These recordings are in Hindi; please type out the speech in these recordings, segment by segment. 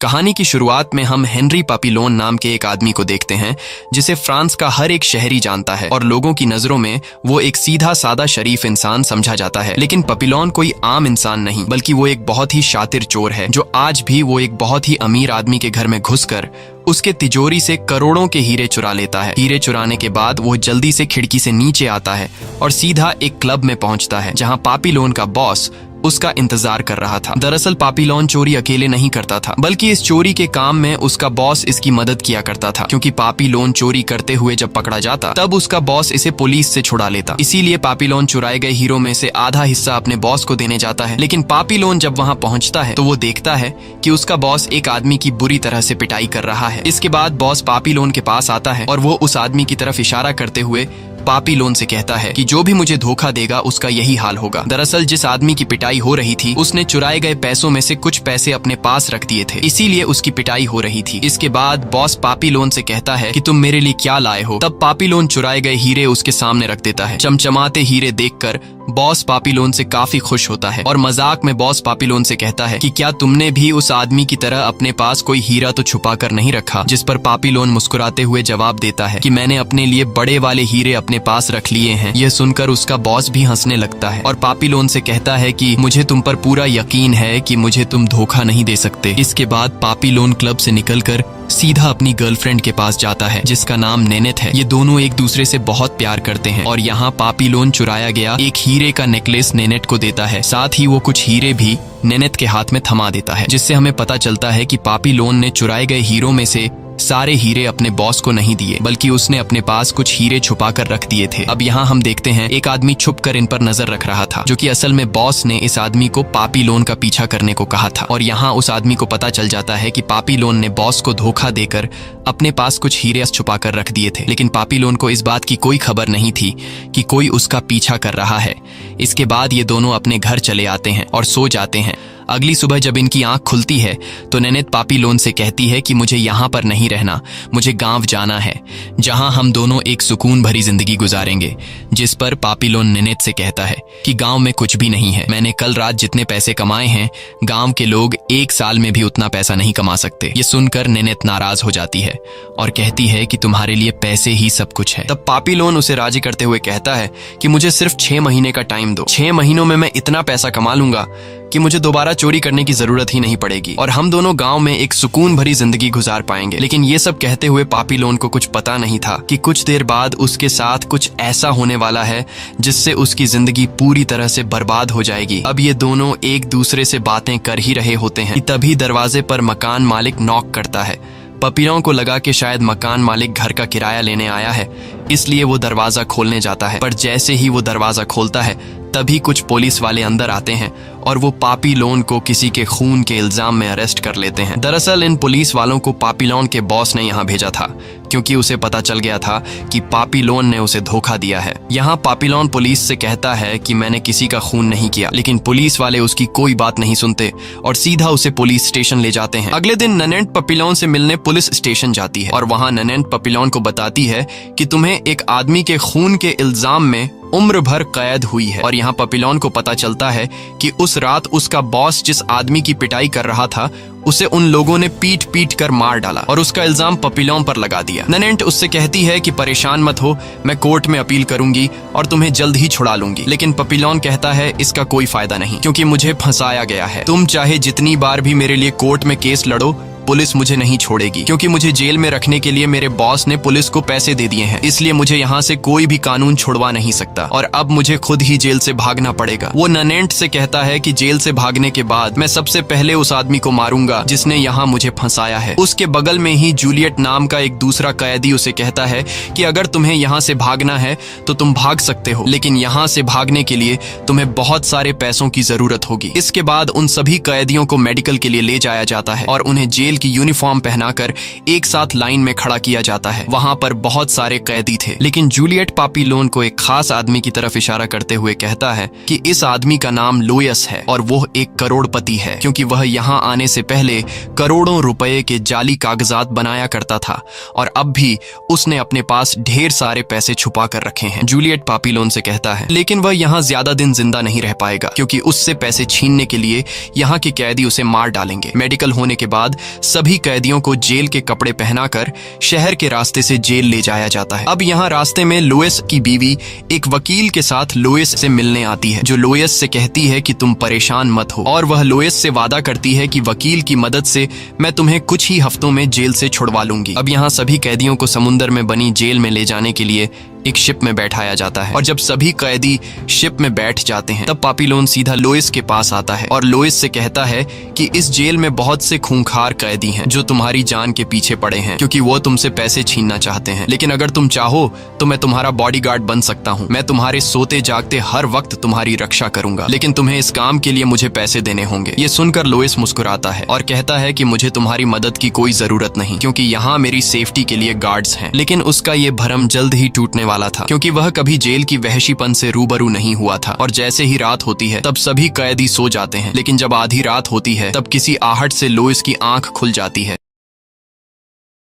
कहानी की शुरुआत में हम हेनरी पापिलोन नाम के एक आदमी को देखते हैं जिसे फ्रांस का हर एक शहरी जानता है और लोगों की नजरों में वो एक सीधा सादा शरीफ इंसान समझा जाता है। लेकिन पापिलोन कोई आम इंसान नहीं, बल्कि वो एक बहुत ही शातिर चोर है जो आज भी वो एक बहुत ही अमीर आदमी के घर में घुसकर उसके तिजोरी से करोड़ों के हीरे चुरा लेता है। हीरे चुराने के बाद वो जल्दी से खिड़की से नीचे आता है और सीधा एक क्लब में पहुंचता है जहां पापिलोन का बॉस उसका इंतजार कर रहा था। दरअसल पापिलोन चोरी अकेले नहीं करता था, बल्कि इस चोरी के काम में उसका बॉस इसकी मदद किया करता था, क्योंकि पापिलोन चोरी करते हुए जब पकड़ा जाता तब उसका बॉस इसे पुलिस से छुड़ा लेता। इसीलिए पापिलोन चुराए गए हीरो में से आधा हिस्सा अपने बॉस को देने जाता है। लेकिन पापिलोन जब वहाँ पहुँचता है तो वो देखता है कि उसका बॉस एक आदमी की बुरी तरह से पिटाई कर रहा है। इसके बाद बॉस पापिलोन के पास आता है और वो उस आदमी की तरफ इशारा करते हुए पापिलोन से कहता है कि जो भी मुझे धोखा देगा उसका यही हाल होगा। दरअसल जिस आदमी की पिटाई हो रही थी उसने चुराए गए पैसों में से कुछ पैसे अपने पास रख दिए थे, इसीलिए उसकी पिटाई हो रही थी। इसके बाद बॉस पापिलोन से कहता है कि तुम मेरे लिए क्या लाए हो। तब पापिलोन चुराए गए हीरे उसके सामने रख देता है। चमचमाते हीरे देखकर बॉस पापिलोन से काफी खुश होता है और मजाक में बॉस पापिलोन से कहता है कि क्या तुमने भी उस आदमी की तरह अपने पास कोई हीरा तो छुपा कर नहीं रखा। जिस पर पापिलोन मुस्कुराते हुए जवाब देता है कि मैंने अपने लिए बड़े वाले हीरे अपने पास रख लिए हैं। यह सुनकर उसका बॉस भी हंसने लगता है और पापिलोन से कहता है कि मुझे तुम पर पूरा यकीन है कि मुझे तुम धोखा नहीं दे सकते। इसके बाद पापिलोन क्लब से निकलकर सीधा अपनी गर्लफ्रेंड के पास जाता है जिसका नाम नेनेट है। ये दोनों एक दूसरे से बहुत प्यार करते हैं और यहाँ पापिलोन चुराया गया एक हीरे का नेकलेस नेनेट को देता है। साथ ही वो कुछ हीरे भी नेनेट के हाथ में थमा देता है, जिससे हमें पता चलता है कि पापिलोन ने चुराए गए हीरों में से सारे हीरे अपने बॉस को नहीं दिए, बल्कि उसने अपने पास कुछ हीरे छुपा कर रख दिए थे। अब यहाँ हम देखते हैं एक आदमी छुपकर इन पर नजर रख रहा था, जो कि असल में बॉस ने इस आदमी को पापिलोन का पीछा करने को कहा था। और यहाँ उस आदमी को पता चल जाता है कि पापिलोन ने बॉस को धोखा देकर अपने पास कुछ हीरे छुपा कर रख दिए थे। लेकिन पापिलोन को इस बात की कोई खबर नहीं थी कि कोई उसका पीछा कर रहा है। इसके बाद ये दोनों अपने घर चले आते हैं और सो जाते हैं। अगली सुबह जब इनकी आंख खुलती है तो नेनेट पापिलोन से कहती है कि मुझे यहाँ पर नहीं रहना, मुझे गांव जाना है जहां हम दोनों एक सुकून भरी जिंदगी गुजारेंगे। जिस पर पापिलोन नेनेट से कहता है कि गांव में कुछ भी नहीं है, मैंने कल रात जितने पैसे कमाए हैं गांव के लोग एक साल में भी उतना पैसा नहीं कमा सकते। ये सुनकर नेनेट नाराज हो जाती है और कहती है कि तुम्हारे लिए पैसे ही सब कुछ है। तब पापिलोन उसे राजी करते हुए कहता है कि मुझे सिर्फ 6 महीने का टाइम दो, 6 महीनों में मैं इतना पैसा कमा लूंगा कि मुझे दोबारा चोरी करने की जरूरत ही नहीं पड़ेगी और हम दोनों गांव में एक सुकून भरी जिंदगी गुजार पाएंगे। लेकिन ये सब कहते हुए पापिलोन को कुछ पता नहीं था कि कुछ देर बाद उसके साथ कुछ ऐसा होने वाला है जिससे उसकी जिंदगी पूरी तरह से बर्बाद हो जाएगी। अब ये दोनों एक दूसरे से बातें कर ही रहे होते हैं कि तभी दरवाजे पर मकान मालिक नॉक करता है। पापिलोन को लगा कि शायद मकान मालिक घर का किराया लेने आया है, इसलिए वो दरवाजा खोलने जाता है। पर जैसे ही वो दरवाजा खोलता है तभी कुछ पुलिस वाले अंदर आते हैं और वो पापिलोन को किसी के खून के इल्जाम में अरेस्ट कर लेते हैं। दरअसल इन पुलिस वालों को पापिलोन के बॉस ने यहाँ भेजा था, क्योंकि उसे पता चल गया था कि पापिलोन ने उसे धोखा दिया है। यहाँ पापिलोन पुलिस से कहता है कि मैंने किसी का खून नहीं किया, लेकिन पुलिस वाले उसकी कोई बात नहीं सुनते और सीधा उसे पुलिस स्टेशन ले जाते हैं। अगले दिन नेनेट पापिलोन से मिलने पुलिस स्टेशन जाती है और वहाँ नेनेट पापिलोन को बताती है कि तुम्हें एक आदमी के खून के इल्जाम में उम्र भर कैद हुई है। और यहाँ पापिलोन को पता चलता है कि उस रात उसका बॉस जिस आदमी की पिटाई कर रहा था उसे उन लोगों ने पीट पीट कर मार डाला और उसका इल्जाम पापिलोन पर लगा दिया। नेनेट उससे कहती है कि परेशान मत हो, मैं कोर्ट में अपील करूंगी और तुम्हें जल्द ही छुड़ा लूंगी। लेकिन पापिलोन कहता है इसका कोई फायदा नहीं, क्योंकि मुझे फंसाया गया है। तुम चाहे जितनी बार भी मेरे लिए कोर्ट में केस लड़ो, पुलिस मुझे नहीं छोड़ेगी, क्योंकि मुझे जेल में रखने के लिए मेरे बॉस ने पुलिस को पैसे दे दिए हैं। इसलिए मुझे यहाँ से कोई भी कानून छुड़वा नहीं सकता और अब मुझे खुद ही जेल से भागना पड़ेगा। वो नेनेट से कहता है कि जेल से भागने के बाद मैं सबसे पहले उस आदमी को मारूंगा जिसने यहाँ मुझे फंसाया है। उसके बगल में ही जूलियट नाम का एक दूसरा कैदी उसे कहता है कि अगर तुम्हें यहाँ से भागना है तो तुम भाग सकते हो, लेकिन यहाँ से भागने के लिए तुम्हें बहुत सारे पैसों की जरूरत होगी। इसके बाद उन सभी कैदियों को मेडिकल के लिए ले जाया जाता है और उन्हें जेल की यूनिफॉर्म पहनाकर एक साथ लाइन में खड़ा किया जाता है। वहां पर बहुत सारे कैदी थे, लेकिन जूलियट पापिलोन को एक खास आदमी की तरफ इशारा करते हुए कहता है कि इस आदमी का नाम लोयस है और वो एक करोड़पति है, क्योंकि वह यहाँ आने से पहले करोड़ों रुपए के जाली कागजात बनाया करता था और अब भी उसने अपने पास ढेर सारे पैसे छुपा कर रखे हैं। जूलियट पापिलोन से कहता है लेकिन वह यहाँ ज्यादा दिन जिंदा नहीं रह पाएगा, क्योंकि उससे पैसे छीनने के लिए यहाँ के कैदी उसे मार डालेंगे। मेडिकल होने के बाद सभी कैदियों को जेल के कपड़े पहनाकर शहर के रास्ते से जेल ले जाया जाता है। अब यहाँ रास्ते में लोएस की बीवी एक वकील के साथ लोएस से मिलने आती है, जो लोएस से कहती है कि तुम परेशान मत हो, और वह लोएस से वादा करती है कि वकील की मदद से मैं तुम्हें कुछ ही हफ्तों में जेल से छुड़वा लूंगी। अब यहाँ सभी कैदियों को समुद्र में बनी जेल में ले जाने के लिए एक शिप में बैठाया जाता है, और जब सभी कैदी शिप में बैठ जाते हैं तब पापीलोन सीधा लोएस के पास आता है और लोएस से कहता है कि इस जेल में बहुत से खूंखार कैदी हैं जो तुम्हारी जान के पीछे पड़े हैं, क्योंकि वो तुमसे पैसे छीनना चाहते हैं। लेकिन अगर तुम चाहो तो मैं तुम्हारा बॉडीगार्ड बन सकता हूँ। मैं तुम्हारे सोते जागते हर वक्त तुम्हारी रक्षा करूंगा, लेकिन तुम्हें इस काम के लिए मुझे पैसे देने होंगे। ये सुनकर लोएस मुस्कुराता है और कहता है कि मुझे तुम्हारी मदद की कोई जरूरत नहीं, क्योंकि यहाँ मेरी सेफ्टी के लिए गार्ड्स हैं। लेकिन उसका ये भरम जल्द ही टूटने वाला था, क्योंकि वह कभी जेल की वहशीपन से रूबरू नहीं हुआ था। और जैसे ही रात होती है तब सभी कैदी सो जाते हैं, लेकिन जब आधी रात होती है तब किसी आहट से लोएस की आंख खुल जाती है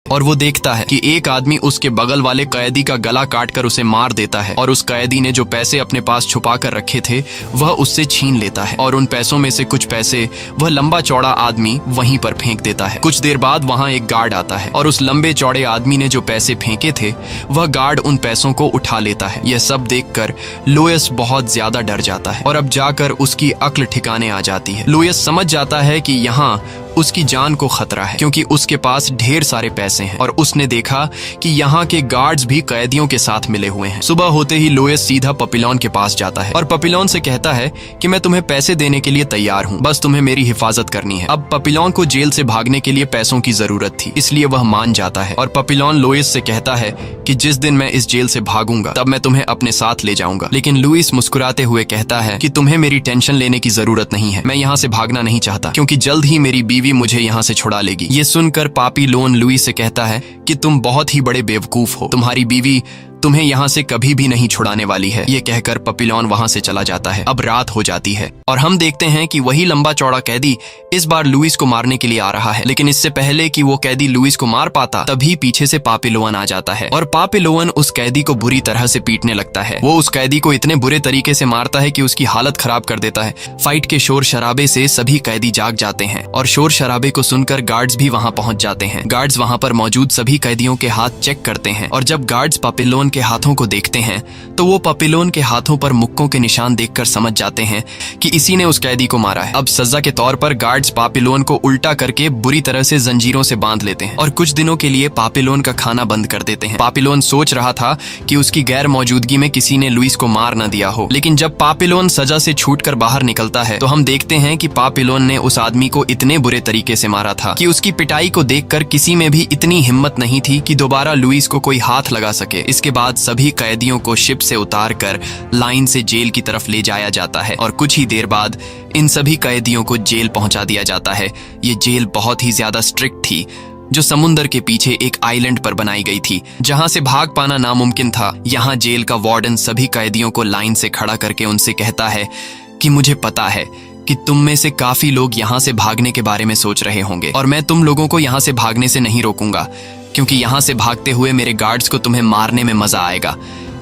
और वो देखता है कि एक आदमी उसके बगल वाले कैदी का गला काटकर उसे मार देता है, और उस कैदी ने जो पैसे अपने पास छुपा कर रखे थे वह उससे छीन लेता है, और उन पैसों में से कुछ पैसे वह लंबा चौड़ा आदमी वहीं पर फेंक देता है। कुछ देर बाद वहां एक गार्ड आता है और उस लंबे चौड़े आदमी ने जो पैसे फेंके थे वह गार्ड उन पैसों को उठा लेता है। यह सब देखकर लोएस बहुत ज्यादा डर जाता है और अब जाकर उसकी अक्ल ठिकाने आ जाती है। लोएस समझ जाता है कि यहाँ उसकी जान को खतरा है, क्योंकि उसके पास ढेर सारे पैसे हैं, और उसने देखा कि यहाँ के गार्ड्स भी कैदियों के साथ मिले हुए हैं। सुबह होते ही लोएस सीधा पपीलोन के पास जाता है और पपीलोन से कहता है कि मैं तुम्हें पैसे देने के लिए तैयार हूँ, बस तुम्हें मेरी हिफाजत करनी है। अब पपीलोन को जेल से भागने के लिए पैसों की जरूरत थी, इसलिए वह मान जाता है, और पपीलोन लोएस से कहता है कि जिस दिन मैं इस जेल से भागूंगा तब मैं तुम्हें अपने साथ ले जाऊंगा। लेकिन लुइस मुस्कुराते हुए कहता है कि तुम्हें मेरी टेंशन लेने की जरूरत नहीं है, मैं यहाँ से भागना नहीं चाहता, क्योंकि जल्द ही मेरी बीवी मुझे यहाँ से छुड़ा लेगी। ये सुनकर पापीलोन लुइस से कहता है कि तुम बहुत ही बड़े बेवकूफ हो, तुम्हारी बीवी तुम्हें यहाँ से कभी भी नहीं छुड़ाने वाली है। ये कहकर पपीलोन वहां से चला जाता है। अब रात हो जाती है और हम देखते हैं कि वही लंबा चौड़ा कैदी इस बार लुइस को मारने के लिए आ रहा है, लेकिन इससे पहले कि वो कैदी लुइस को मार पाता तभी पीछे से पापीलोन आ जाता है और पापीलोन उस कैदी को बुरी तरह से पीटने लगता है। वो उस कैदी को इतने बुरे तरीके से मारता है कि उसकी हालत खराब कर देता है। फाइट के शोर शराबे से सभी कैदी जाग जाते हैं और शोर शराबे को सुनकर गार्ड्स भी वहां पहुंच जाते हैं। गार्ड्स वहां पर मौजूद सभी कैदियों के हाथ चेक करते हैं और जब गार्ड्स पापीलोन के हाथों को देखते हैं तो वो पापीलोन के हाथों पर मुक्कों के निशान देखकर समझ जाते हैं कि इसी ने उस कैदी को मारा है। अब सजा के तौर पर गार्ड्स पापीलोन को उल्टा करके बुरी तरह से जंजीरों से बांध लेते हैं और कुछ दिनों के लिए पापीलोन का खाना बंद कर देते हैं। पापीलोन सोच रहा था कि उसकी गैर मौजूदगी में किसी ने लुइस को मार न दिया हो, लेकिन जब पापीलोन सजा से छूटकर बाहर निकलता है तो हम देखते हैं कि पापीलोन ने उस आदमी को इतने बुरे तरीके से मारा था कि उसकी पिटाई को देखकर किसी में भी इतनी हिम्मत नहीं थी कि दोबारा लुइस को कोई हाथ लगा सके। इसके बाद सभी कैदियों को शिप से उतारकर लाइन से जेल की तरफ ले जाया जाता है और कुछ ही देर बाद इन सभी कैदियों को जेल पहुंचा दिया जाता है। ये जेल बहुत ही ज्यादा स्ट्रिक्ट थी, जो समुंदर के पीछे एक आइलैंड पर बनाई गई थी जहां से भाग पाना नामुमकिन था। यहाँ जेल का वार्डन सभी कैदियों को लाइन से खड़ा करके उनसे कहता है कि मुझे पता है कि तुम में से काफी लोग यहाँ से भागने के बारे में सोच रहे होंगे और मैं तुम लोगों को यहाँ से भागने से नहीं रोकूंगा, क्योंकि यहाँ से भागते हुए मेरे गार्ड्स को तुम्हें मारने में मजा आएगा।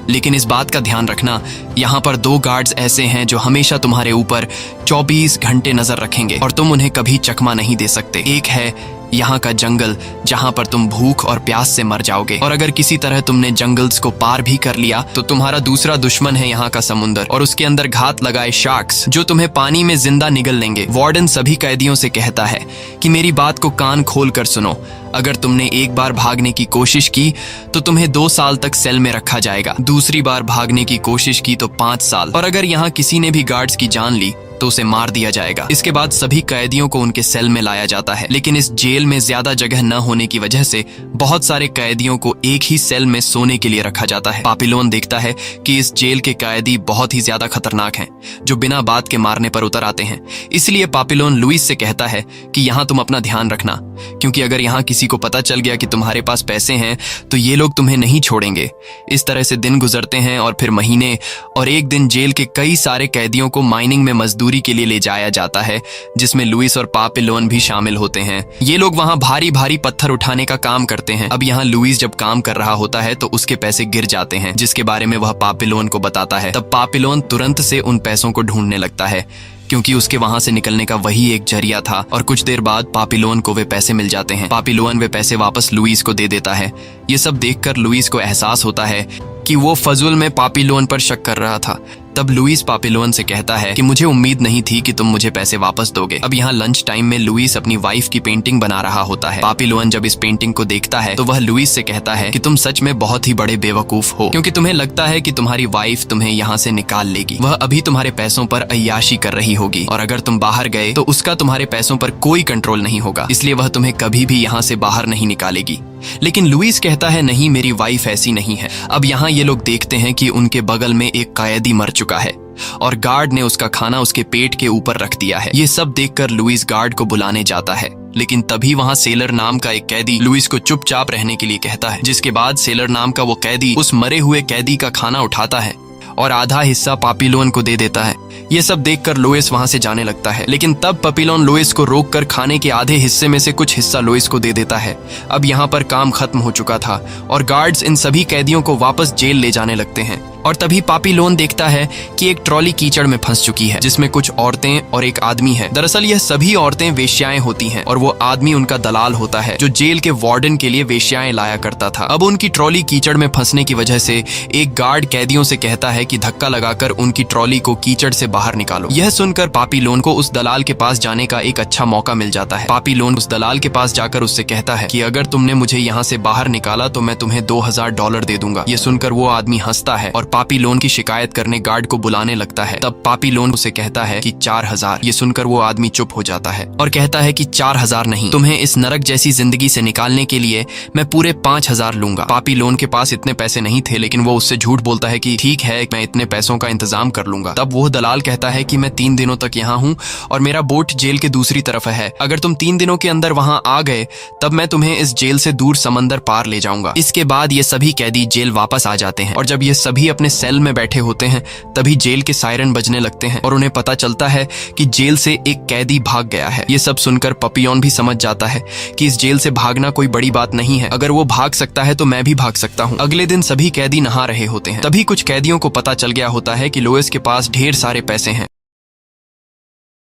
लेकिन इस बात का ध्यान रखना, यहाँ पर 2 गार्ड्स ऐसे हैं जो हमेशा तुम्हारे ऊपर 24 घंटे नजर रखेंगे और तुम उन्हें कभी चकमा नहीं दे सकते। एक है यहाँ का जंगल, जहाँ पर तुम भूख और प्यास से मर जाओगे, और अगर किसी तरह तुमने जंगल्स को पार भी कर लिया तो तुम्हारा दूसरा दुश्मन है यहाँ का समुंदर और उसके अंदर घात लगाए शार्क्स जो तुम्हें पानी में जिंदा निगल लेंगे। वार्डन सभी कैदियों से कहता है कि मेरी बात को कान खोल कर सुनो, अगर तुमने एक बार भागने की कोशिश की तो तुम्हें 2 साल तक सेल में रखा जाएगा, दूसरी बार भागने की कोशिश की तो 5 साल, और अगर यहाँ किसी ने भी गार्ड्स की जान ली तो उसे मार दिया जाएगा। इसके बाद सभी कैदियों को उनके सेल में लाया जाता है, लेकिन इस जेल में ज्यादा जगह न होने की वजह से बहुत सारे कैदियों को एक ही सेल में सोने के लिए रखा जाता है। पापीलोन देखता है कि इस जेल के कैदी बहुत ही ज्यादा खतरनाक हैं, जो बिना बात के मारने पर उतर आते हैं। इसलिए पापीलोन लुइस से कहता है कि यहाँ तुम अपना ध्यान रखना, क्योंकि अगर यहाँ किसी को पता चल गया कि तुम्हारे पास पैसे हैं तो ये लोग तुम्हें नहीं छोड़ेंगे। इस तरह से दिन गुजरते हैं और फिर महीने, और एक दिन जेल के कई सारे कैदियों को माइनिंग में मजदूरी के लिए ले जाया जाता है, जिसमें लुइस और पापीलोन भी शामिल होते हैं। ये लोग वहां भारी भारी पत्थर उठाने का काम करते हैं। अब यहाँ लुइस जब काम कर रहा होता है तो उसके पैसे गिर जाते हैं, जिसके बारे में वह पापीलोन को बताता है। तब पापीलोन तुरंत से उन पैसों को ढूंढने लगता है, क्योंकि उसके वहां से निकलने का वही एक जरिया था। और कुछ देर बाद पापीलोन को वे पैसे मिल जाते हैं। पापीलोन वे पैसे वापस लुइस को दे देता है। ये सब देखकर लुइस को एहसास होता है कि वो फजूल में पापीलोन पर शक कर रहा था। तब लुइस पापीलोन से कहता है कि मुझे उम्मीद नहीं थी कि तुम मुझे पैसे वापस दोगे। अब यहाँ लंच टाइम में लुइस अपनी वाइफ की पेंटिंग बना रहा होता है। पापीलोन जब इस पेंटिंग को देखता है तो वह लुइस से कहता है कि तुम सच में बहुत ही बड़े बेवकूफ हो, क्योंकि तुम्हें लगता है कि तुम्हारी वाइफ तुम्हें यहाँ से निकाल लेगी। वह अभी तुम्हारे पैसों पर अय्याशी कर रही होगी, और अगर तुम बाहर गए तो उसका तुम्हारे पैसों पर कोई कंट्रोल नहीं होगा, इसलिए वह तुम्हें कभी भी यहाँ से बाहर नहीं निकालेगी। लेकिन लुइस कहता है नहीं, मेरी वाइफ ऐसी नहीं है। अब यहाँ ये लोग देखते हैं कि उनके बगल में एक कैदी मर चुका है और गार्ड ने उसका खाना उसके पेट के ऊपर रख दिया है। ये सब देखकर लुइस गार्ड को बुलाने जाता है, लेकिन तभी वहाँ सेलर नाम का एक कैदी लुइस को चुपचाप रहने के लिए कहता है, जिसके बाद सेलर नाम का वो कैदी उस मरे हुए कैदी का खाना उठाता है और आधा हिस्सा पापीलोन को दे देता है। ये सब देखकर लुइस वहां से जाने लगता है, लेकिन तब पापीलोन लुइस को रोककर खाने के आधे हिस्से में से कुछ हिस्सा लुइस को दे देता है। अब यहाँ पर काम खत्म हो चुका था और गार्ड्स इन सभी कैदियों को वापस जेल ले जाने लगते हैं। और तभी पापीलोन देखता है कि एक ट्रॉली कीचड़ में फंस चुकी है, जिसमें कुछ औरतें और एक आदमी है। दरअसल यह सभी औरतें वेश्याएं होती हैं और वो आदमी उनका दलाल होता है, जो जेल के वार्डन के लिए वेश्याएं लाया करता था। अब उनकी ट्रॉली कीचड़ में फंसने की वजह से एक गार्ड कैदियों से कहता है कि धक्का लगाकर उनकी ट्रॉली को कीचड़ से बाहर निकालो। यह सुनकर पापीलोन को उस दलाल के पास जाने का एक अच्छा मौका मिल जाता है। पापीलोन उस दलाल के पास जाकर उससे कहता है कि अगर तुमने मुझे यहाँ से बाहर निकाला तो मैं तुम्हें $2000 दे दूंगा। ये सुनकर वो आदमी हंसता है और पापीलोन की शिकायत करने गार्ड को बुलाने लगता है। तब पापीलोन उसे कहता है कि 4000। ये सुनकर वो आदमी चुप हो जाता है और कहता है कि 4000 नहीं, तुम्हें इस नरक जैसी जिंदगी से निकालने के लिए मैं पूरे 5000 लूंगा। पापीलोन के पास इतने पैसे नहीं थे, लेकिन वो उससे झूठ बोलता है कि ठीक है, मैं इतने पैसों का इंतजाम कर लूंगा। तब वो दलाल कहता है कि मैं 3 दिनों तक यहाँ हूँ और मेरा बोट जेल के दूसरी तरफ है। अगर तुम 3 दिनों के अंदर वहाँ आ गए तब मैं तुम्हें इस जेल से दूर समंदर पार ले जाऊंगा। इसके बाद ये सभी कैदी जेल वापस आ जाते हैं और जब ये सभी अपने सेल में बैठे होते हैं तभी जेल के सायरन बजने लगते हैं और उन्हें पता चलता है कि जेल से एक कैदी भाग गया है। ये सब सुनकर पापीलोन भी समझ जाता है कि इस जेल से भागना कोई बड़ी बात नहीं है, अगर वो भाग सकता है तो मैं भी भाग सकता हूँ। अगले दिन सभी कैदी नहा रहे होते हैं, तभी कुछ कैदियों को पता चल गया होता है कि लुइस के पास ढेर सारे पैसे हैं,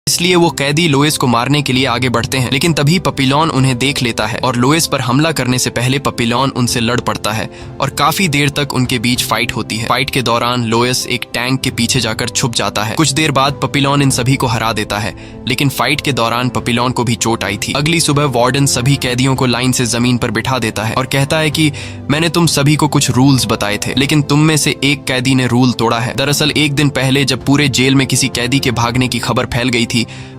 इसलिए वो कैदी लुइस को मारने के लिए आगे बढ़ते हैं। लेकिन तभी पापीलोन उन्हें देख लेता है और लुइस पर हमला करने से पहले पापीलोन उनसे लड़ पड़ता है और काफी देर तक उनके बीच फाइट होती है। फाइट के दौरान लुइस एक टैंक के पीछे जाकर छुप जाता है। कुछ देर बाद पापीलोन इन सभी को हरा देता है, लेकिन फाइट के दौरान पापीलोन को भी चोट आई थी। अगली सुबह वार्डन सभी कैदियों को लाइन से जमीन पर बिठा देता है और कहता है कि मैंने तुम सभी को कुछ रूल्स बताए थे, लेकिन तुम में से एक कैदी ने रूल तोड़ा है। दरअसल एक दिन पहले जब पूरे जेल में किसी कैदी के भागने की खबर फैल गई थी,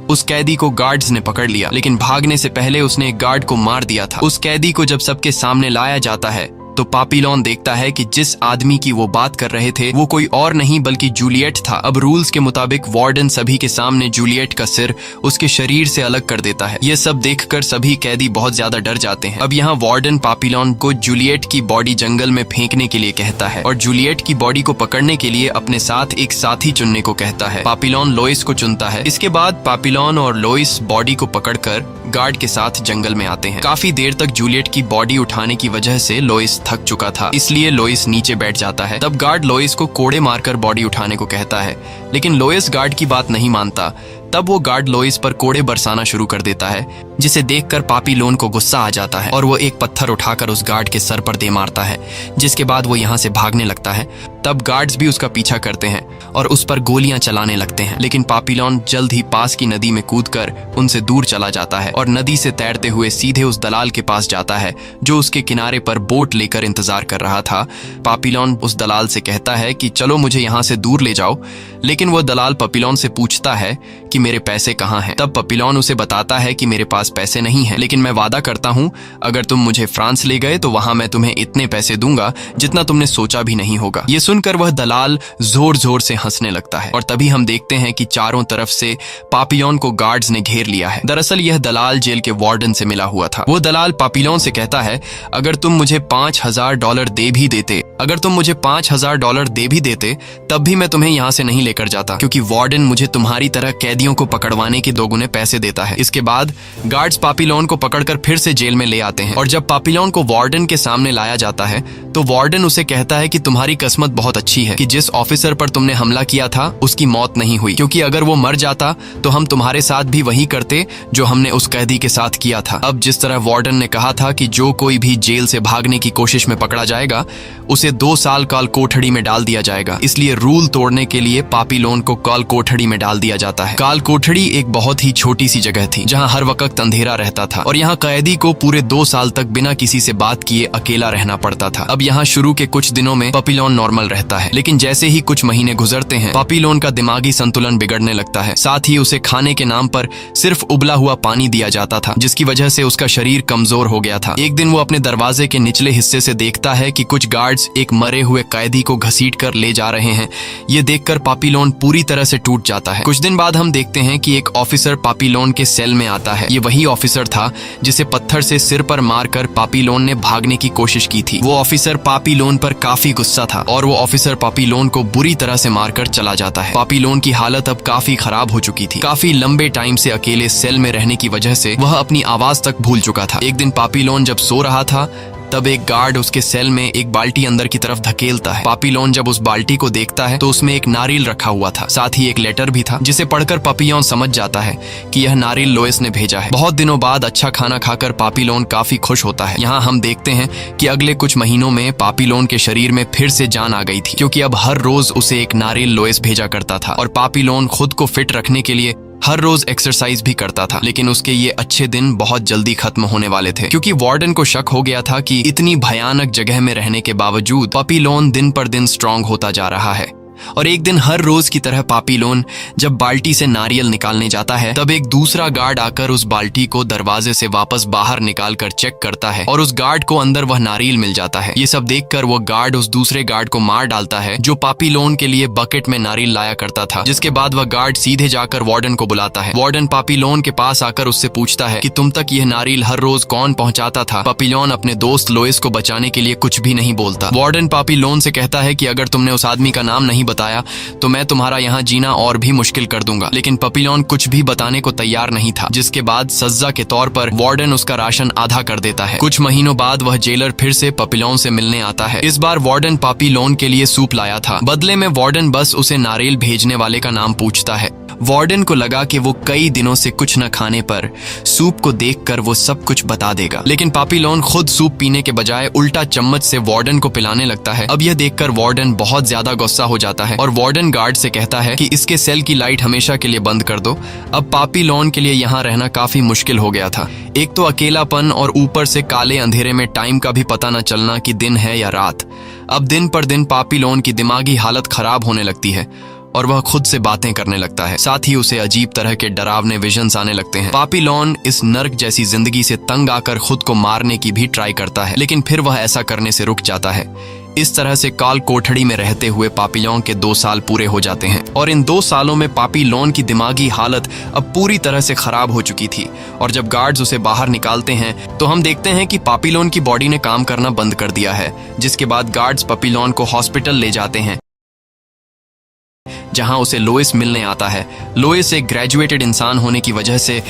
उस कैदी को गार्ड्स ने पकड़ लिया, लेकिन भागने से पहले उसने एक गार्ड को मार दिया था। उस कैदी को जब सबके सामने लाया जाता है तो पापीलोन देखता है कि जिस आदमी की वो बात कर रहे थे वो कोई और नहीं बल्कि जूलियट था। अब रूल्स के मुताबिक वार्डन सभी के सामने जूलियट का सिर उसके शरीर से अलग कर देता है। ये सब देखकर सभी कैदी बहुत ज्यादा डर जाते हैं। अब यहाँ वार्डन पापीलोन को जूलियट की बॉडी जंगल में फेंकने के लिए कहता है और जूलियट की बॉडी को पकड़ने के लिए अपने साथ एक साथी चुनने को कहता है। पापीलोन लुइस को चुनता है। इसके बाद पापीलोन और लुइस बॉडी को पकड़कर गार्ड के साथ जंगल में आते हैं। काफी देर तक जूलियट की बॉडी उठाने की वजह से लुइस थक चुका था, इसलिए लुइस नीचे बैठ जाता है। तब गार्ड लुइस को कोड़े मारकर बॉडी उठाने को कहता है, लेकिन लुइस गार्ड की बात नहीं मानता। तब वो गार्ड लुइस पर कोड़े बरसाना शुरू कर देता है, जिसे देखकर पापीलोन को गुस्सा आ जाता है और वो एक पत्थर उठाकर उस गार्ड के सर पर दे मारता है, जिसके बाद वो यहाँ से भागने लगता है। तब गार्ड्स भी उसका पीछा करते हैं और उस पर गोलियां चलाने लगते हैं, लेकिन पापीलोन जल्द ही पास की नदी में कूदकर उनसे दूर चला जाता है और नदी से तैरते हुए सीधे उस दलाल के पास जाता है जो उसके किनारे पर बोट लेकर इंतजार कर रहा था। पापीलोन उस दलाल से कहता है कि चलो मुझे यहाँ से दूर ले जाओ, लेकिन वो दलाल पापीलोन से पूछता है कि मेरे पैसे कहाँ हैं। तब पापीलोन उसे बताता है कि मेरे पास पैसे नहीं हैं, लेकिन मैं वादा करता हूँ अगर तुम मुझे फ्रांस ले गए तो वहां मैं तुम्हें इतने पैसे दूंगा जितना तुमने सोचा भी नहीं होगा। ये सुनकर वह दलाल जोर जोर से हंसने लगता है और तभी हम देखते हैं कि चारों तरफ से पापीलोन को गार्ड्स ने घेर लिया है। दरअसल यह दलाल जेल के वार्डन से मिला हुआ था। वो दलाल पापीलोन से कहता है अगर तुम मुझे $5000 दे भी देते तब भी मैं तुम्हें यहाँ से नहीं लेकर जाता, क्योंकि वार्डन मुझे तुम्हारी तरह कैदियों को पकड़वाने के 2 गुने पैसे देता है। इसके बाद गार्ड्स पापीलोन को पकड़कर फिर से जेल में ले आते हैं और जब पापीलोन को वार्डन के सामने लाया जाता है तो वार्डन उसे कहता है कि तुम्हारी किस्मत बहुत अच्छी है कि जिस ऑफिसर पर तुमने हमला किया था उसकी मौत नहीं हुई, क्योंकि अगर वो मर जाता तो हम तुम्हारे साथ भी वही करते जो हमने उस कैदी के साथ किया था। अब जिस तरह वार्डन ने कहा था कि जो कोई भी जेल से भागने की कोशिश में पकड़ा जाएगा उसे 2 साल काल कोठड़ी में डाल दिया जाएगा, इसलिए रूल तोड़ने के लिए पापीलोन को काल कोठड़ी में डाल दिया जाता है। काल कोठड़ी एक बहुत ही छोटी सी जगह थी जहां हर वक्त अंधेरा रहता था और यहाँ कैदी को पूरे 2 साल तक बिना किसी से बात किए अकेला रहना पड़ता था। अब यहाँ शुरू के कुछ दिनों में पापीलोन नॉर्मल रहता है, लेकिन जैसे ही कुछ महीने गुजरते हैं पापीलोन का दिमागी संतुलन बिगड़ने लगता है। साथ ही उसे खाने के नाम पर सिर्फ उबला हुआ पानी दिया जाता था, जिसकी वजह से उसका शरीर कमजोर हो गया था। एक दिन वो अपने दरवाजे के निचले हिस्से से देखता है कि कुछ गार्ड्स एक मरे हुए कैदी को घसीट कर ले जा रहे हैं। ये देखकर पापीलोन पूरी तरह से टूट जाता है। कुछ दिन बाद हम देखते हैं कि एक ऑफिसर पापीलोन के सेल में आता है। ये वही ऑफिसर था जिसे पत्थर से सिर पर मारकर पापीलोन ने भागने की कोशिश की थी। वो ऑफिसर पापीलोन पर काफी गुस्सा था और वो ऑफिसर पापीलोन को बुरी तरह से मारकर चला जाता है। पापीलोन की हालत अब काफी खराब हो चुकी थी। काफी लंबे टाइम से अकेले सेल में रहने की वजह से वह अपनी आवाज तक भूल चुका था। एक दिन पापीलोन जब सो रहा था तब एक गार्ड उसके सेल में एक बाल्टी अंदर की तरफ धकेलता है। पापीलोन जब उस बाल्टी को देखता है तो उसमें एक नारियल रखा हुआ था, साथ ही एक लेटर भी था जिसे पढ़कर पापीलोन समझ जाता है कि यह नारियल लोइस ने भेजा है। बहुत दिनों बाद अच्छा खाना खाकर पापीलोन काफी खुश होता है। यहाँ हम देखते हैं कि अगले कुछ महीनों में पापीलोन के शरीर में फिर से जान आ गई थी, क्योंकि अब हर रोज उसे एक नारियल लोइस भेजा करता था और पापीलोन खुद को फिट रखने के लिए हर रोज एक्सरसाइज भी करता था। लेकिन उसके ये अच्छे दिन बहुत जल्दी खत्म होने वाले थे, क्योंकि वार्डन को शक हो गया था कि इतनी भयानक जगह में रहने के बावजूद पापीलोन दिन पर दिन स्ट्रांग होता जा रहा है। और एक दिन हर रोज की तरह पापीलोन जब बाल्टी से नारियल निकालने जाता है तब एक दूसरा गार्ड आकर उस बाल्टी को दरवाजे से वापस बाहर निकालकर चेक करता है और उस गार्ड को अंदर वह नारियल मिल जाता है। ये सब देखकर वो गार्ड उस दूसरे गार्ड को मार डालता है जो पापीलोन के लिए बकेट में नारियल लाया करता था। जिसके बाद वह गार्ड सीधे जाकर वार्डन को बुलाता है। वार्डन पापीलोन के पास आकर उससे पूछता है कि तुम तक यह नारियल हर रोज कौन पहुंचाता था। पापीलोन अपने दोस्त लोइस को बचाने के लिए कुछ भी नहीं बोलता। वार्डन पापीलोन से कहता है कि अगर तुमने उस आदमी का नाम नहीं बताया तो मैं तुम्हारा यहाँ जीना और भी मुश्किल कर दूंगा। लेकिन पापीलोन कुछ भी बताने को तैयार नहीं था, जिसके बाद सजा के तौर पर वार्डन उसका राशन आधा कर देता है। कुछ महीनों बाद वह जेलर फिर से पापीलोन से मिलने आता है। इस बार वार्डन पापीलोन के लिए सूप लाया था। बदले में वार्डन बस उसे नारियल भेजने वाले का नाम पूछता है। वार्डन को लगा कि वो कई दिनों से कुछ न खाने पर सूप को देखकर वो सब कुछ बता देगा, लेकिन पापीलोन खुद सूप पीने के बजाय उल्टा चम्मच से वार्डन को पिलाने लगता है। अब यह देखकर वार्डन बहुत ज्यादा गुस्सा हो जाता है और वार्डन गार्ड से कहता है कि इसके सेल की लाइट हमेशा के लिए बंद कर दो। अब पापीलोन के लिए यहाँ रहना काफी मुश्किल हो गया था। एक तो अकेलापन और ऊपर से काले अंधेरे में टाइम का भी पता न चलना कि दिन है या रात। अब दिन पर दिन पापीलोन की दिमागी हालत खराब होने लगती है और वह खुद से बातें करने लगता है। साथ ही उसे अजीब तरह के डरावने विजन्स आने लगते हैं। पापीलोन इस नर्क जैसी जिंदगी से तंग आकर खुद को मारने की भी ट्राई करता है, लेकिन फिर वह ऐसा करने से रुक जाता है। इस तरह से काल कोठड़ी में रहते हुए पापीलोन के 2 साल पूरे हो जाते हैं और इन 2 सालों में पापीलोन की दिमागी हालत अब पूरी तरह से खराब हो चुकी थी। और जब गार्ड्स उसे बाहर निकालते हैं तो हम देखते हैं कि पापीलोन की बॉडी ने काम करना बंद कर दिया है, जिसके बाद गार्ड्स पापीलोन को हॉस्पिटल ले जाते हैं जहां उसे लोइस मिलने आता है। लोइस एक ग्रेजुएटेड इंसान होने की वजह से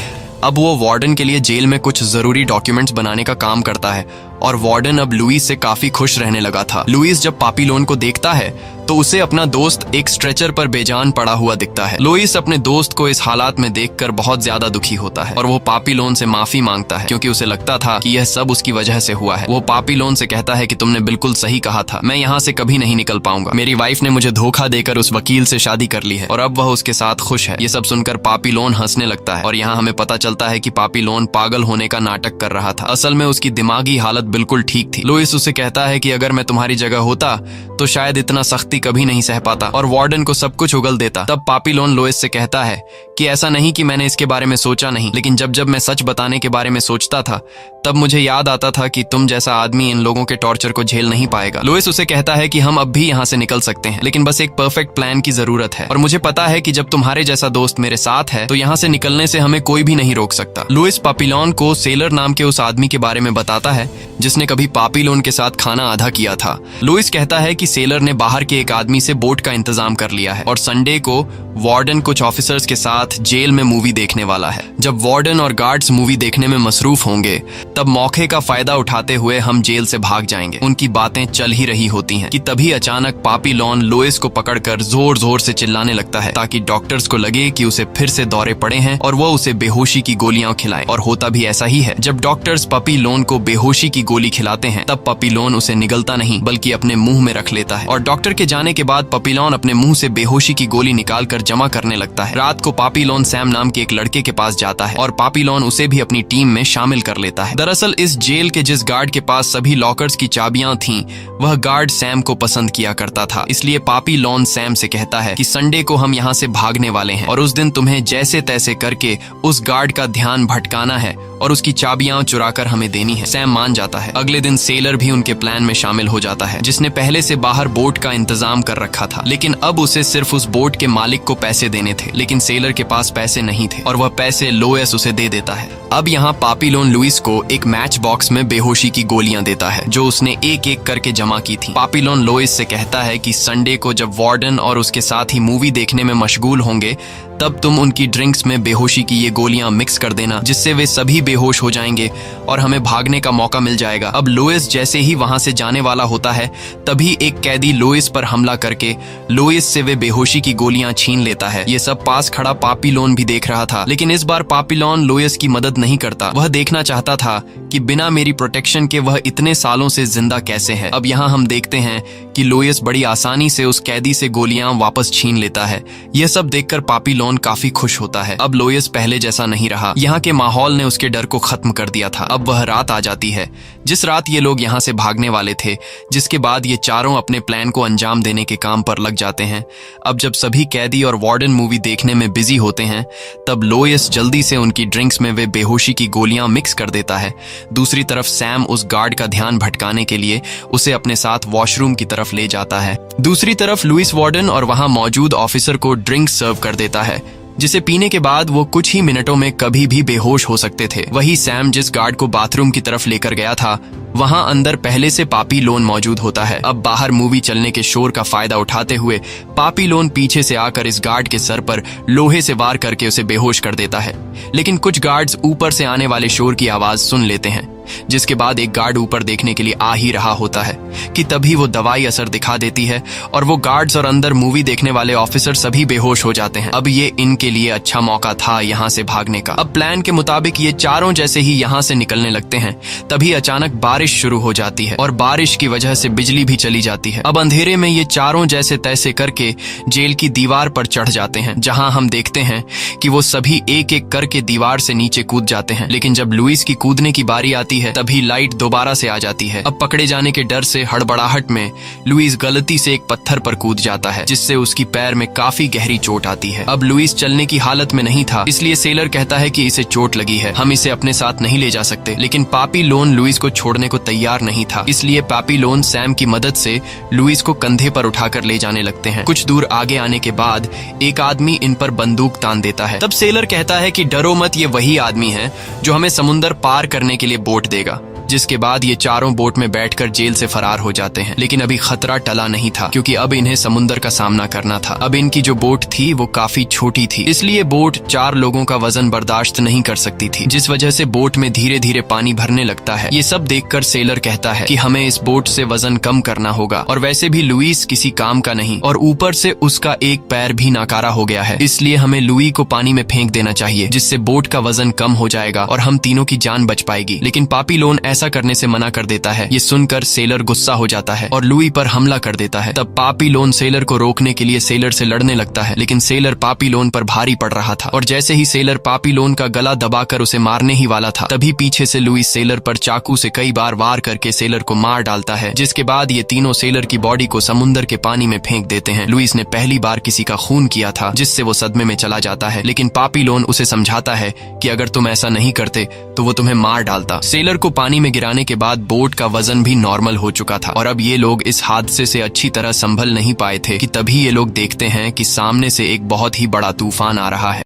अब वो वार्डन के लिए जेल में कुछ जरूरी डॉक्यूमेंट्स बनाने का काम करता है और वार्डन अब लुइस से काफी खुश रहने लगा था। लुइस जब पापीलोन को देखता है तो उसे अपना दोस्त एक स्ट्रेचर पर बेजान पड़ा हुआ दिखता है। लुइस अपने दोस्त को इस हालात में देखकर बहुत ज्यादा दुखी होता है और वो पापीलोन से माफी मांगता है, क्योंकि उसे लगता था कि यह सब उसकी वजह से हुआ है। वो पापीलोन से कहता है कि तुमने बिल्कुल सही कहा था, मैं यहाँ से कभी नहीं निकल पाऊंगा। मेरी वाइफ ने मुझे धोखा देकर उस वकील से शादी कर ली है और अब वह उसके साथ खुश है। ये सब सुनकर पापीलोन हंसने लगता है और यहाँ हमें पता चलता है कि पापीलोन पागल होने का नाटक कर रहा था। असल में उसकी दिमागी हालत बिल्कुल ठीक थी। लुइस उसे कहता है कि अगर मैं तुम्हारी जगह होता तो शायद इतना सख्ती कभी नहीं सह पाता और वार्डन को सब कुछ उगल देता। तब पापीलोन लुइस से कहता है कि ऐसा नहीं कि मैंने इसके बारे में सोचा नहीं, लेकिन जब जब मैं सच बताने के बारे में सोचता था तब मुझे याद आता था कि तुम जैसा आदमी इन लोगों के टॉर्चर को झेल नहीं पाएगा। लुइस उसे कहता है कि हम अब भी यहाँ से निकल सकते हैं, लेकिन बस एक परफेक्ट प्लान की जरूरत है और मुझे पता है कि जब तुम्हारे जैसा दोस्त मेरे साथ है तो यहाँ से निकलने से हमें कोई भी नहीं रोक सकता। लुइस पापिलोन को सेलर नाम के उस आदमी के बारे में बताता है जिसने कभी पापिलोन के साथ खाना आधा किया था। लुइस कहता है कि सेलर ने बाहर के एक आदमी से बोट का इंतजाम कर लिया है और संडे को वार्डन कुछ ऑफिसर्स के साथ जेल में मूवी देखने वाला है। जब वार्डन और गार्ड्स मूवी देखने में मसरूफ होंगे तब मौके का फायदा उठाते हुए हम जेल से भाग जाएंगे। उनकी बातें चल ही रही होती हैं कि तभी अचानक पापिलोन लुइस को पकड़कर जोर जोर से चिल्लाने लगता है ताकि डॉक्टर्स को लगे कि उसे फिर से दौरे पड़े हैं और वो उसे बेहोशी की गोलियां खिलाएं। और होता भी ऐसा ही है। जब डॉक्टर्स पापिलोन को बेहोशी की गोली खिलाते हैं तब पापिलोन उसे निगलता नहीं बल्कि अपने मुंह में रख लेता है और डॉक्टर के जाने के बाद पापिलोन अपने मुंह से बेहोशी की गोली निकालकर जमा करने लगता है। रात को पापिलोन सैम नाम के एक लड़के के पास जाता है और पापिलोन उसे भी अपनी टीम में शामिल कर लेता है। दरअसल इस जेल के जिस गार्ड के पास सभी लॉकर्स की चाबियां थीं, वह गार्ड सैम को पसंद किया करता था। इसलिए पापिलोन सैम से कहता है कि संडे को हम यहाँ से भागने वाले हैं और उस दिन तुम्हें जैसे तैसे करके उस गार्ड का ध्यान भटकाना है और उसकी चाबियां चुराकर हमें देनी है। सैम मान जाता है। अगले दिन सेलर भी उनके प्लान में शामिल हो जाता है, जिसने पहले से बाहर बोट का इंतजाम कर रखा था, लेकिन अब उसे सिर्फ उस बोट के मालिक को पैसे देने थे। लेकिन सेलर के पास पैसे नहीं थे और वह पैसे लुइस उसे दे देता है। अब यहाँ पापिलोन लुइस को एक मैच बॉक्स में बेहोशी की गोलियां देता है जो उसने एक एक करके जमा की थी। पापिलोन लुइस से कहता है कि संडे को जब वार्डन और उसके साथ ही मूवी देखने में मशगूल होंगे तब तुम उनकी ड्रिंक्स में बेहोशी की ये गोलियां मिक्स कर देना, जिससे वे सभी बेहोश हो जाएंगे और हमें भागने का मौका मिल जाएगा। अब लुइस जैसे ही वहां से जाने वाला होता है तभी एक कैदी लुइस पर हमला करके लुइस से वे बेहोशी की गोलियां छीन लेता है। ये सब पास खड़ा पापिलोन भी देख रहा था, लेकिन इस बार पापिलोन लुइस की मदद नहीं करता। वह देखना चाहता था कि बिना मेरी प्रोटेक्शन के वह इतने सालों से जिंदा कैसे है। अब यहाँ हम देखते हैं कि लुइस बड़ी आसानी से उस कैदी से गोलियां वापस छीन लेता है। यह सब देखकर पापिलोन काफी खुश होता है। अब लुइस पहले जैसा नहीं रहा। यहाँ के माहौल ने उसके डर को खत्म कर दिया था। अब वह रात आ जाती है जिस रात ये लोग यहाँ से भागने वाले थे, जिसके बाद ये चारों अपने प्लान को अंजाम देने के काम पर लग जाते हैं। अब जब सभी कैदी और वार्डन मूवी देखने में बिजी होते हैं तब लुइस जल्दी से उनकी ड्रिंक्स में वे बेहोशी की गोलियां मिक्स कर देता है। दूसरी तरफ सैम उस गार्ड का ध्यान भटकाने के लिए उसे अपने साथ वॉशरूम की तरफ ले जाता है। दूसरी तरफ लुइस वार्डन और वहां मौजूद ऑफिसर को ड्रिंक सर्व कर देता है, जिसे पीने के बाद वो कुछ ही मिनटों में कभी भी बेहोश हो सकते थे। वही सैम जिस गार्ड को बाथरूम की तरफ लेकर गया था, वहां अंदर पहले से पापिलोन मौजूद होता है। अब बाहर मूवी चलने के शोर का फायदा उठाते हुए पापिलोन पीछे से आकर इस गार्ड के सर पर लोहे से वार करके उसे बेहोश कर देता है। लेकिन कुछ गार्ड्स ऊपर से आने वाले शोर की आवाज सुन लेते हैं, जिसके बाद एक गार्ड ऊपर देखने के लिए आ ही रहा होता है कि तभी वो दवाई असर दिखा देती है और वो गार्ड्स और अंदर मूवी देखने वाले ऑफिसर सभी बेहोश हो जाते हैं। अब ये इनके लिए अच्छा मौका था यहाँ से भागने का। अब प्लान के मुताबिक ये चारों जैसे ही यहाँ से निकलने लगते हैं तभी अचानक बारिश शुरू हो जाती है और बारिश की वजह से बिजली भी चली जाती है। अब अंधेरे में ये चारों जैसे तैसे करके जेल की दीवार पर चढ़ जाते हैं, जहाँ हम देखते हैं कि वो सभी एक एक करके दीवार से नीचे कूद जाते हैं। लेकिन जब लुइस की कूदने की बारी आती है तभी लाइट दोबारा से आ जाती है। अब पकड़े जाने के डर से हड़बड़ाहट में लुइस गलती से एक पत्थर पर कूद जाता है, जिससे उसकी पैर में काफी गहरी चोट आती है। अब लुइस चलने की हालत में नहीं था, इसलिए सेलर कहता है कि इसे चोट लगी है, हम इसे अपने साथ नहीं ले जा सकते। लेकिन पापिलोन लुइस को छोड़ने को तैयार नहीं था, इसलिए पापिलोन सैम की मदद से लुइस को कंधे पर उठाकर ले जाने लगते हैं। कुछ दूर आगे आने के बाद एक आदमी इन पर बंदूक तान देता है। तब सेलर कहता है कि डरो मत, ये वही आदमी है जो हमें समुंदर पार करने के लिए बोट देगा। जिसके बाद ये चारों बोट में बैठकर जेल से फरार हो जाते हैं। लेकिन अभी खतरा टला नहीं था, क्योंकि अब इन्हें समुंदर का सामना करना था। अब इनकी जो बोट थी वो काफी छोटी थी, इसलिए बोट 4 लोगों का वजन बर्दाश्त नहीं कर सकती थी, जिस वजह से बोट में धीरे धीरे पानी भरने लगता है। ये सब देखकर सेलर कहता है कि हमें इस बोट से वजन कम करना होगा, और वैसे भी लुइस किसी काम का नहीं और ऊपर से उसका एक पैर भी नाकारा हो गया है, इसलिए हमें लुई को पानी में फेंक देना चाहिए, जिससे बोट का वजन कम हो जाएगा और हम तीनों की जान बच पाएगी। लेकिन पापिलोन ऐसा करने से मना कर देता है। ये सुनकर सेलर गुस्सा हो जाता है और लुई पर हमला कर देता है। तब पापीलोन सेलर को रोकने के लिए सेलर से लड़ने लगता है, लेकिन सेलर पापीलोन पर भारी पड़ रहा था और जैसे ही सेलर पापीलोन का गला दबाकर उसे मारने ही वाला था, तभी पीछे से लुई सेलर पर चाकू से कई बार वार करके सेलर को मार डालता है, जिसके बाद ये तीनों सेलर की बॉडी को समुद्र के पानी में फेंक देते हैं। लुइस ने पहली बार किसी का खून किया था, जिससे वो सदमे में चला जाता है, लेकिन पापीलोन उसे समझाता है कि अगर तुम ऐसा नहीं करते तो वो तुम्हें मार डालता। सेलर को पानी में गिराने के बाद बोट का वजन भी नॉर्मल हो चुका था और अब ये लोग इस हादसे से अच्छी तरह संभल नहीं पाए थे कि तभी ये लोग देखते हैं कि सामने से एक बहुत ही बड़ा तूफान आ रहा है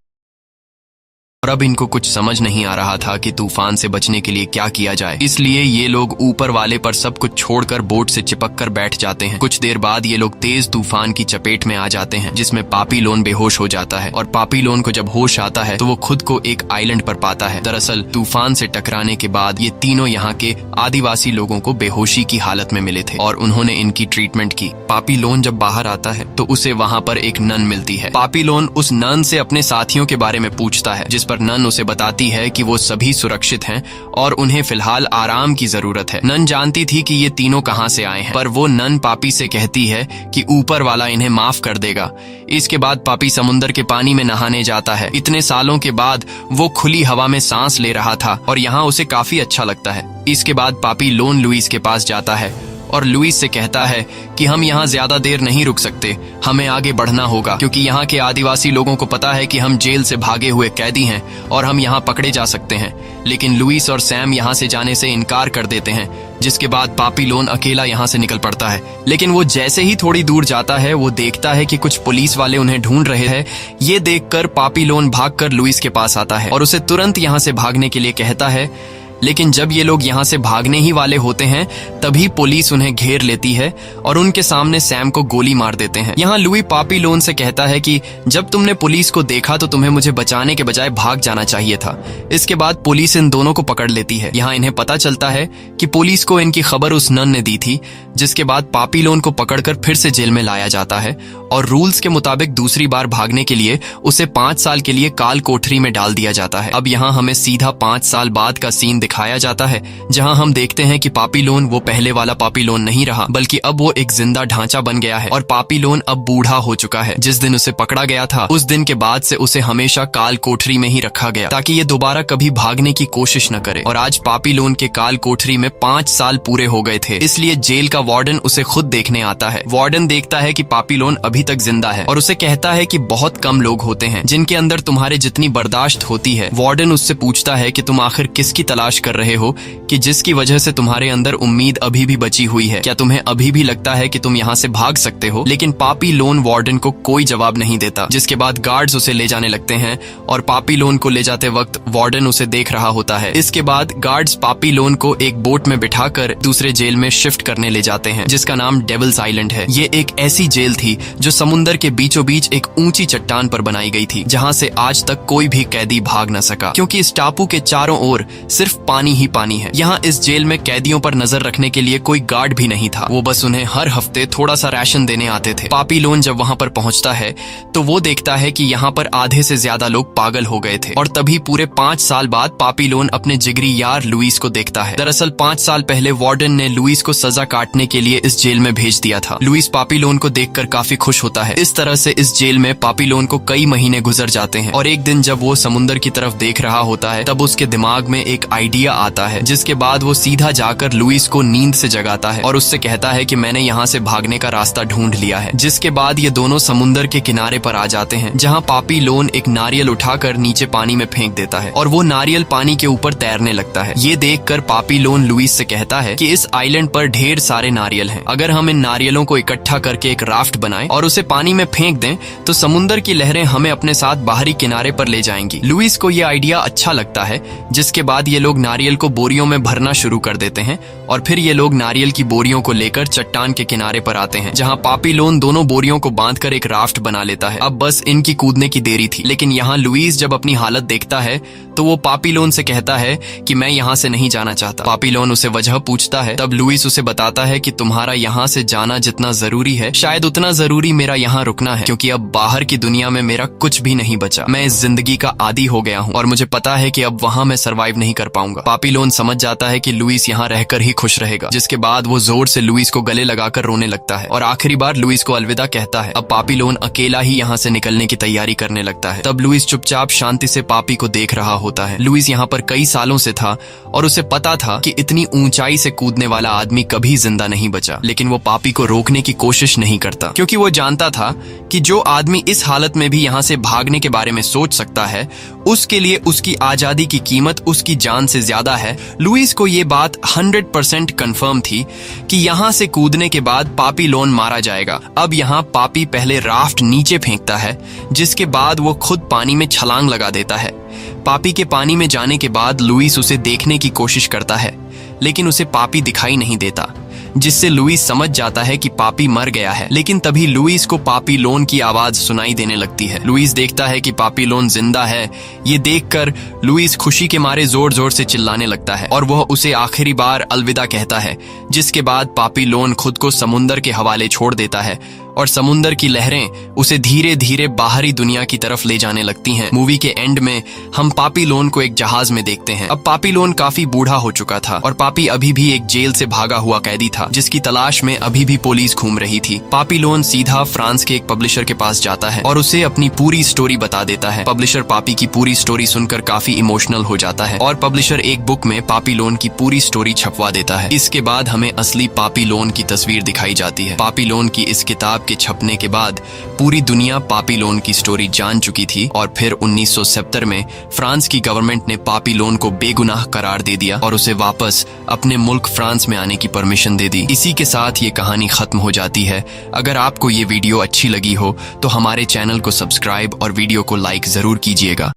और अब इनको कुछ समझ नहीं आ रहा था कि तूफान से बचने के लिए क्या किया जाए। इसलिए ये लोग ऊपर वाले पर सब कुछ छोड़कर बोट से चिपक कर बैठ जाते हैं। कुछ देर बाद ये लोग तेज तूफान की चपेट में आ जाते हैं, जिसमें पापीलोन बेहोश हो जाता है और पापीलोन को जब होश आता है तो वो खुद को एक आइलैंड पर पाता है। दरअसल तूफान से टकराने के बाद ये तीनों यहाँ के आदिवासी लोगों को बेहोशी की हालत में मिले थे और उन्होंने इनकी ट्रीटमेंट की। पापीलोन जब बाहर आता है तो उसे वहाँ पर एक नन मिलती है। पापीलोन उस नन से अपने साथियों के बारे में पूछता है, जिस पर नन उसे बताती है कि वो सभी सुरक्षित हैं और उन्हें फिलहाल आराम की जरूरत है। नन जानती थी कि ये तीनों कहां से आए हैं, पर वो नन पापी से कहती है कि ऊपर वाला इन्हें माफ कर देगा। इसके बाद पापी समुद्र के पानी में नहाने जाता है। इतने सालों के बाद वो खुली हवा में सांस ले रहा था और यहाँ उसे काफी अच्छा लगता है। इसके बाद पापी लोन लुइस के पास जाता है और लुइस से कहता है कि हम यहाँ ज्यादा देर नहीं रुक सकते, हमें आगे बढ़ना होगा, क्योंकि यहाँ के आदिवासी लोगों को पता है कि हम जेल से भागे हुए कैदी हैं और हम यहाँ पकड़े जा सकते हैं। लेकिन लुइस और सैम यहाँ से जाने से इनकार कर देते हैं, जिसके बाद पापीलोन अकेला यहाँ से निकल पड़ता है। लेकिन वो जैसे ही थोड़ी दूर जाता है वो देखता है कि कुछ पुलिस वाले उन्हें ढूंढ रहे हैं। ये देखकर पापीलोन भागकर लुइस के पास आता है और उसे तुरंत यहाँ से भागने के लिए कहता है। लेकिन जब ये लोग यहाँ से भागने ही वाले होते हैं तभी पुलिस उन्हें घेर लेती है और उनके सामने सैम को गोली मार देते हैं। यहाँ लुई पापीलोन से कहता है कि जब तुमने पुलिस को देखा तो तुम्हें मुझे बचाने के बजाय भाग जाना चाहिए था। इसके बाद पुलिस इन दोनों को पकड़ लेती है। यहाँ इन्हें पता चलता है कि पुलिस को इनकी खबर उस नन ने दी थी, जिसके बाद पापीलोन को पकड़कर फिर से जेल में लाया जाता है और रूल्स के मुताबिक दूसरी बार भागने के लिए उसे 5 साल के लिए काल कोठरी में डाल दिया जाता है। अब यहाँ हमें सीधा 5 साल बाद का सीन दिखाया जाता है, जहाँ हम देखते हैं कि पापीलोन वो पहले वाला पापीलोन नहीं रहा, बल्कि अब वो एक जिंदा ढांचा बन गया है और पापीलोन अब बूढ़ा हो चुका है। जिस दिन उसे पकड़ा गया था उस दिन के बाद से उसे हमेशा काल कोठरी में ही रखा गया ताकि ये दोबारा कभी भागने की कोशिश न करे। और आज पापीलोन के काल कोठरी में 5 साल पूरे हो गए थे, इसलिए जेल का वार्डन उसे खुद देखने आता है। वार्डन देखता है कि पापीलोन अभी तक जिंदा है और उसे कहता है कि बहुत कम लोग होते हैं जिनके अंदर तुम्हारे जितनी बर्दाश्त होती है। वार्डन उससे पूछता है कि तुम आखिर किसकी तलाश कर रहे हो कि जिसकी वजह से तुम्हारे अंदर उम्मीद अभी भी बची हुई है? क्या तुम्हें अभी भी लगता है कि तुम यहाँ से भाग सकते हो? लेकिन पापीलोन वार्डन को कोई जवाब नहीं देता, जिसके बाद गार्ड्स उसे ले जाने लगते हैं और पापीलोन को ले जाते वक्त वार्डन उसे देख रहा होता है। इसके बाद गार्ड्स पापीलोन को एक बोट में बिठाकर दूसरे जेल में शिफ्ट करने ले जाते हैं, जिसका नाम डेविल्स आइलैंड है। ये एक ऐसी जेल थी जो समुद्र के बीचों बीच एक ऊंची चट्टान पर बनाई गई थी, जहाँ से आज तक कोई भी कैदी भाग न सका, क्योंकि इस टापू के चारों ओर सिर्फ पानी ही पानी है। यहाँ इस जेल में कैदियों पर नजर रखने के लिए कोई गार्ड भी नहीं था, वो बस उन्हें हर हफ्ते थोड़ा सा राशन देने आते थे। पापीलोन जब वहाँ पर पहुँचता है तो वो देखता है कि यहाँ पर आधे से ज्यादा लोग पागल हो गए थे और तभी पूरे 5 साल बाद पापीलोन अपने जिगरी यार लुइस को देखता है। दरअसल 5 साल पहले वार्डन ने लुइस को सजा काटने के लिए इस जेल में भेज दिया था। लुइस पापीलोन को देखकर काफी खुश होता है। इस तरह से इस जेल में पापीलोन को कई महीने गुजर जाते हैं और एक दिन जब वो समुद्र की तरफ देख रहा होता है तब उसके दिमाग में एक आइडिया आता है, जिसके बाद वो सीधा जाकर लुइस को नींद से जगाता है और उससे कहता है कि मैंने यहाँ से भागने का रास्ता ढूंढ लिया है। जिसके बाद ये दोनों समुद्र के किनारे पर आ जाते हैं, जहाँ पापीलोन एक नारियल उठाकर नीचे पानी में फेंक देता है और वो नारियल पानी के ऊपर तैरने लगता है। ये देखकर पापीलोन लुइस से कहता है कि इस आइलैंड पर ढेर सारे नारियल हैं, अगर हम इन नारियलों को इकट्ठा करके एक राफ्ट बनाएं और उसे पानी में फेंक दें तो समुद्र की लहरें हमें अपने साथ बाहरी किनारे पर ले जाएंगी। लुइस को ये आइडिया अच्छा लगता है, जिसके बाद ये लोग नारियल को बोरियों में भरना शुरू कर देते हैं और फिर ये लोग नारियल की बोरियों को लेकर चट्टान के किनारे पर आते हैं, जहाँ पापीलोन दोनों बोरियों को बांधकर एक राफ्ट बना लेता है। अब बस इनकी कूदने की देरी थी, लेकिन यहाँ लुइस जब अपनी हालत देखता है तो वो पापीलोन से कहता है कि मैं यहाँ से नहीं जाना चाहता। पापीलोन उसे वजह पूछता है, तब लुइस उसे बताता है कि तुम्हारा यहाँ से जाना जितना जरूरी है, शायद उतना जरूरी मेरा यहाँ रुकना है, क्योंकि अब बाहर की दुनिया में मेरा कुछ भी नहीं बचा। मैं इस जिंदगी का आदी हो गया हूँ और मुझे पता है कि अब वहाँ मैं सरवाइव नहीं कर पाऊंगा। पापीलोन समझ जाता है कि लुइस यहाँ रहकर ही खुश रहेगा, जिसके बाद वो जोर से लुइस को गले लगाकर रोने लगता है और आखिरी बार लुइस को अलविदा कहता है। अब पापीलोन अकेला ही यहाँ से निकलने की तैयारी करने लगता है। तब लुइस चुपचाप शांति से पापी को देख रहा होता है। लुइस यहाँ पर कई सालों से था और उसे पता था कि इतनी ऊंचाई से कूदने वाला आदमी कभी जिंदा नहीं बचा, लेकिन वो पापी को रोकने की कोशिश नहीं करता, क्योंकि वो जानता था कि जो आदमी इस हालत में भी यहाँ से भागने के बारे में सोच सकता है, उसके लिए उसकी आजादी की कीमत उसकी जान से ज्यादा है। लुइस को ये बात 100% कंफर्म थी कि यहाँ से कूदने के बाद पापीलोन मारा जाएगा। अब यहाँ पापी पहले राफ्ट नीचे फेंकता है, जिसके बाद वो खुद पानी में छलांग लगा देता है। पापी के पानी में जाने के बाद लुइस उसे देखने की कोशिश करता है, लेकिन उसे पापी दिखाई नहीं देता, जिससे लुइस समझ जाता है कि पापी मर गया है। लेकिन तभी लुइस को पापीलोन की आवाज सुनाई देने लगती है। लुइस देखता है कि पापीलोन जिंदा है। ये देखकर लुइस खुशी के मारे जोर जोर से चिल्लाने लगता है और वह उसे आखिरी बार अलविदा कहता है, जिसके बाद पापीलोन खुद को समुंदर के हवाले छोड़ देता है और समुंदर की लहरें उसे धीरे धीरे बाहरी दुनिया की तरफ ले जाने लगती हैं। मूवी के एंड में हम पापीलोन को एक जहाज में देखते हैं। अब पापीलोन काफी बूढ़ा हो चुका था और पापी अभी भी एक जेल से भागा हुआ कैदी था, जिसकी तलाश में अभी भी पुलिस घूम रही थी। पापीलोन सीधा फ्रांस के एक पब्लिशर के पास जाता है और उसे अपनी पूरी स्टोरी बता देता है। पब्लिशर पापी की पूरी स्टोरी सुनकर काफी इमोशनल हो जाता है और पब्लिशर एक बुक में पापीलोन की पूरी स्टोरी छपवा देता है। इसके बाद हमें असली पापीलोन की तस्वीर दिखाई जाती है। पापीलोन की इस किताब के छपने के बाद पूरी दुनिया पापीलोन की स्टोरी जान चुकी थी और फिर 1970 में फ्रांस की गवर्नमेंट ने पापीलोन को बेगुनाह करार दे दिया और उसे वापस अपने मुल्क फ्रांस में आने की परमिशन दे दी। इसी के साथ ये कहानी खत्म हो जाती है। अगर आपको ये वीडियो अच्छी लगी हो तो हमारे चैनल को सब्सक्राइब और वीडियो को लाइक जरूर कीजिएगा।